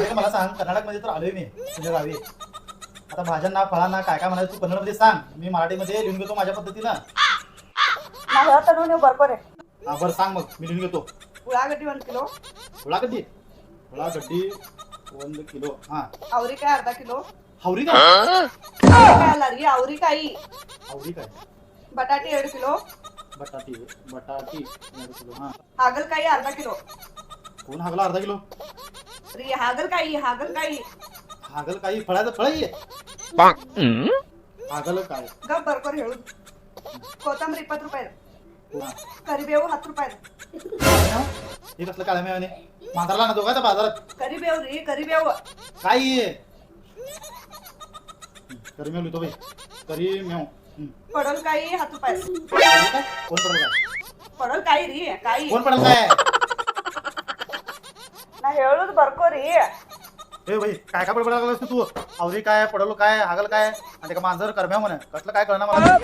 राधिका मला सांग, कर्नाटकमध्ये तर आलोय मी तुझ्या गावी. आता भाज्यांना फळांना काय काय म्हणायचं तू कन्नडमध्ये सांग, मी मराठीमध्ये लिहून घेतो माझ्या पद्धतीनं. ನಾ ಹೇಳ್ತಾನು ನೀವು ಬರ್ಕೋರಿ. हा बरं सांग मग मी लिहून घेतो. ಉಳ್ಳಾಗಡ್ಡಿ 1 ಕಿಲೋ, उಳ್ಳागड्डी 1 किलो. हा ಅವ್ರಿಕಾಯಿ ಅರ್ಧ ಕಿಲೋ, हवरी काय ಅವ್ರಿಕಾಯಿ ಅಲ್ಲ ರೀ ಅವ್ರಿಕಾಯಿ, हवरी काय ಬಟಾಟಿ 2 ಕಿಲೋ, बटाटी 2 किलो. हा ಹಾಗಲಕಾಯಿ ಅರ್ಧ ಕಿಲೋ कोण हागला अर्धा किलो? ರೀ ಹಾಗಲಕಾಯಿ हागल काही फळाचं फळ आहे. हागल काय ಗಪ್ ಬರ್ಕೋರಿ ಹೇಳುದು. ಕೊತ್ತಂಬರಿ 20 ರೂಪಾಯಿ, हा. ಕರಿಬೇವು 10 ರೂಪಾಯಿ. हे कसलं काळ्या मेवाने मांजराला ना दोघांच्या बाजारात ಕರಿಬೇವು ರೀ ಕರಿಬೇವು. काय आहे? करीमेव लिहितो बाई करीमेव. ಪಡವಲಕಾಯಿ 10 ರೂಪಾಯಿ. काय कोण पडेल काय ಪಡವಲಕಾಯಿ ರೀ ಕಾಯಿ. कोण पडेल काय? ನಾ ಹೇಳುದು ಬರ್ಕೋರಿ. ए भाई काय काय बडबड लागलास तू? आवरी काय पडलो काय हागल काय आणि ते का मांजर करम्या म्हणे कसलं काय कळणार मला.